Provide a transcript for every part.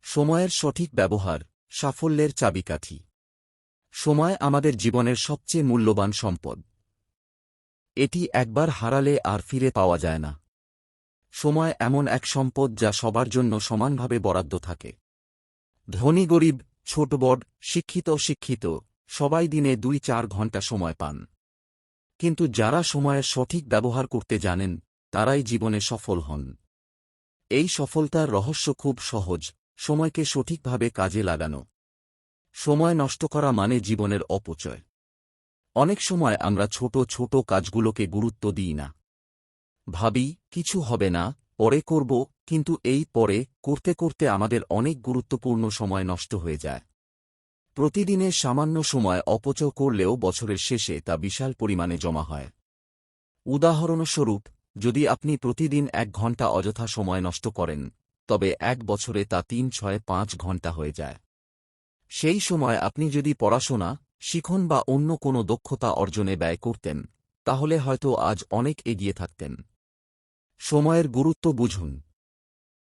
সময়ের সঠিক ব্যবহার সাফল্যের চাবিকাঠি। সময় আমাদের জীবনের সবচেয়ে মূল্যবান সম্পদ। এটি একবার হারালে আর ফিরে পাওয়া যায় না। সময় এমন এক সম্পদ যা সবার জন্য সমানভাবে বরাদ্দ থাকে। ধনী গরিব, ছোট বড়, শিক্ষিত সবাই দিনে ২-৪ ঘণ্টা সময় পান। কিন্তু যারা সময়ের সঠিক ব্যবহার করতে জানেন তারাই জীবনে সফল হন। এই সফলতার রহস্য খুব সহজ, সময়কে সঠিকভাবে কাজে লাগানো। সময় নষ্ট করা মানে জীবনের অপচয়। অনেক সময় আমরা ছোট ছোট কাজগুলোকে গুরুত্ব দিই না। ভাবি কিছু হবে না, পরে করব, কিন্তু এই পরে করতে করতে আমাদের অনেক গুরুত্বপূর্ণ সময় নষ্ট হয়ে যায়। প্রতিদিনের সামান্য সময় অপচয় করলেও বছরের শেষে তা বিশাল পরিমাণে জমা হয়। উদাহরণস্বরূপ, যদি আপনি প্রতিদিন ১ ঘণ্টা অযথা সময় নষ্ট করেন, তবে ১ বছরে তা ৩-৬-৫ ঘণ্টা হয়ে যায়। সেই সময় আপনি যদি পড়াশোনা, শিখন বা অন্য কোনো দক্ষতা অর্জনে ব্যয় করতেন, তাহলে হয়তো আজ অনেক এগিয়ে থাকতেন। সময়ের গুরুত্ব বুঝুন।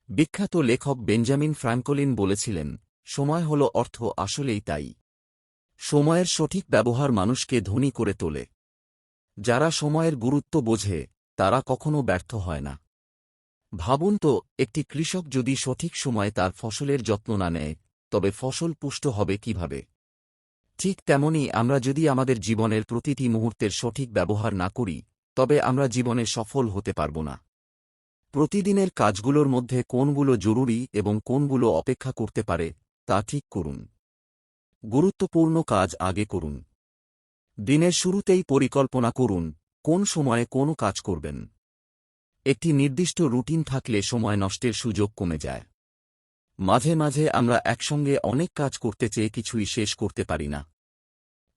বিখ্যাত লেখক বেঞ্জামিন ফ্রাঙ্কলিন বলেছিলেন, সময় হল অর্থ। আসলেই তাই। সময়ের সঠিক ব্যবহার মানুষকে ধনী করে তোলে। যারা সময়ের গুরুত্ব বোঝে তারা কখনো ব্যর্থ হয় না। ভাবুন তো, একটি কৃষক যদি সঠিক সময়ে তার ফসলের যত্ন না নেয়, তবে ফসল পুষ্ট হবে কিভাবে? ঠিক তেমনি আমরা যদি আমাদের জীবনের প্রতিটি মুহূর্তের সঠিক ব্যবহার না করি, তবে আমরা জীবনে সফল হতে পারব না। প্রতিদিনের কাজগুলোর মধ্যে কোনগুলো জরুরি এবং কোনগুলো অপেক্ষা করতে পারে তা ঠিক করুন। গুরুত্বপূর্ণ কাজ আগে করুন। দিনের শুরুতেই পরিকল্পনা করুন কোন সময়ে কোন কাজ করবেন। একটি নির্দিষ্ট রুটিন থাকলে সময় নষ্টের সুযোগ কমে যায়। মাঝে মাঝে আমরা একসঙ্গে অনেক কাজ করতে চেয়ে কিছুই শেষ করতে পারি না।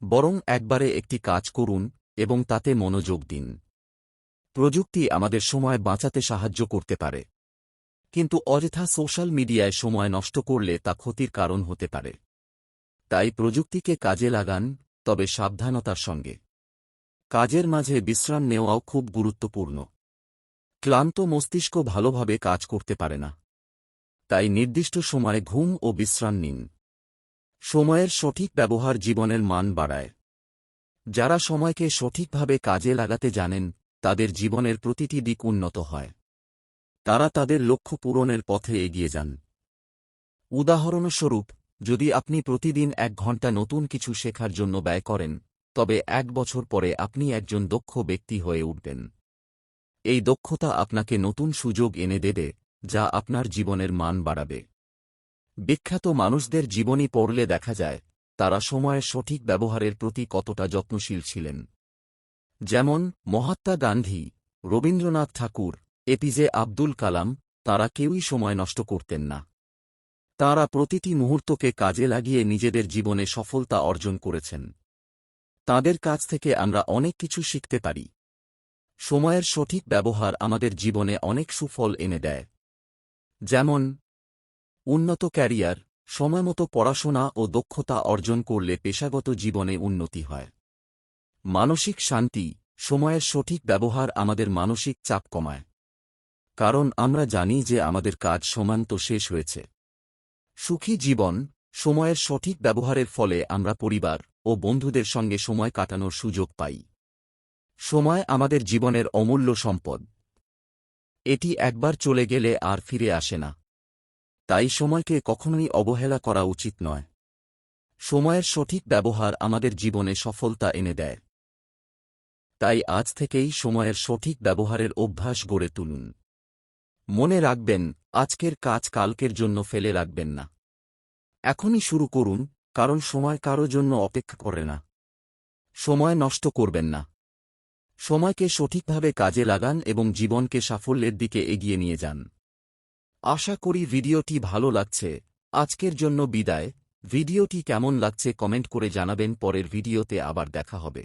বরং একবারে একটি কাজ করুন এবং তাতে মনোযোগ দিন। প্রযুক্তি আমাদের সময় বাঁচাতে সাহায্য করতে পারে, কিন্তু অযথা সোশ্যাল মিডিয়ায় সময় নষ্ট করলে তা ক্ষতির কারণ হতে পারে। তাই প্রযুক্তিকে কাজে লাগান, তবে সাবধানতার সঙ্গে। কাজের মাঝে বিশ্রাম নেওয়াও খুব গুরুত্বপূর্ণ। ক্লান্ত মস্তিষ্ক ভালোভাবে কাজ করতে পারে না। তাই নির্দিষ্ট সময়ে ঘুম ও বিশ্রাম নিন। সময়ের সঠিক ব্যবহার জীবনের মান বাড়ায়। যারা সময়কে সঠিকভাবে কাজে লাগাতে জানেন তাদের জীবনের প্রতিটি দিক উন্নত হয়। তারা তাদের লক্ষ্য পূরণের পথে এগিয়ে যান। উদাহরণস্বরূপ, যদি আপনি প্রতিদিন ১ ঘণ্টা নতুন কিছু শেখার জন্য ব্যয় করেন, তবে ১ বছর পরে আপনি একজন দক্ষ ব্যক্তি হয়ে উঠবেন। এই দক্ষতা আপনাকে নতুন সুযোগ এনে দেবে, যা আপনার জীবনের মান বাড়াবে। বিখ্যাত মানুষদের জীবনী পড়লে দেখা যায় তারা সময়ের সঠিক ব্যবহারের প্রতি কতটা যত্নশীল ছিলেন। যেমন মহাত্মা গান্ধী, রবীন্দ্রনাথ ঠাকুর, এপিজে আব্দুল কালাম, তারা কেউই সময় নষ্ট করতেন না। তাঁরা প্রতিটি মুহূর্তকে কাজে লাগিয়ে নিজেদের জীবনে সফলতা অর্জন করেছেন। তাঁদের কাছ থেকে আমরা অনেক কিছু শিখতে পারি। সময়ের সঠিক ব্যবহার আমাদের জীবনে অনেক সুফল এনে দেয়। যেমন উন্নত ক্যারিয়ার, সময়মতো পড়াশোনা ও দক্ষতা অর্জন করলে পেশাগত জীবনে উন্নতি হয়। মানসিক শান্তি, সময়ের সঠিক ব্যবহার আমাদের মানসিক চাপ কমায়। কারণ আমরা জানি যে আমাদের কাজ সমান্ত শেষ হয়েছে। সুখী জীবন, সময়ের সঠিক ব্যবহারের ফলে আমরা পরিবার ও বন্ধুদের সঙ্গে সময় কাটানোর সুযোগ পাই। সময় আমাদের জীবনের অমূল্য সম্পদ। এটি একবার চলে গেলে আর ফিরে আসে না। তাই সময়কে কখনোই অবহেলা করা উচিত নয়। সময়ের সঠিক ব্যবহার আমাদের জীবনে সফলতা এনে দেয়। তাই আজ থেকেই সময়ের সঠিক ব্যবহারের অভ্যাস গড়ে তুলুন। মনে রাখবেন, আজকের কাজ কালকের জন্য ফেলে রাখবেন না। এখনই শুরু করুন, কারণ সময় কারো জন্য অপেক্ষা করে না। সময় নষ্ট করবেন না। সময়কে সঠিকভাবে কাজে লাগান এবং জীবনকে সাফল্যের দিকে এগিয়ে নিয়ে যান। আশা করি ভিডিওটি ভালো লাগছে। আজকের জন্য বিদায়। ভিডিওটি কেমন লাগছে কমেন্ট করে জানাবেন। পরের ভিডিওতে আবার দেখা হবে।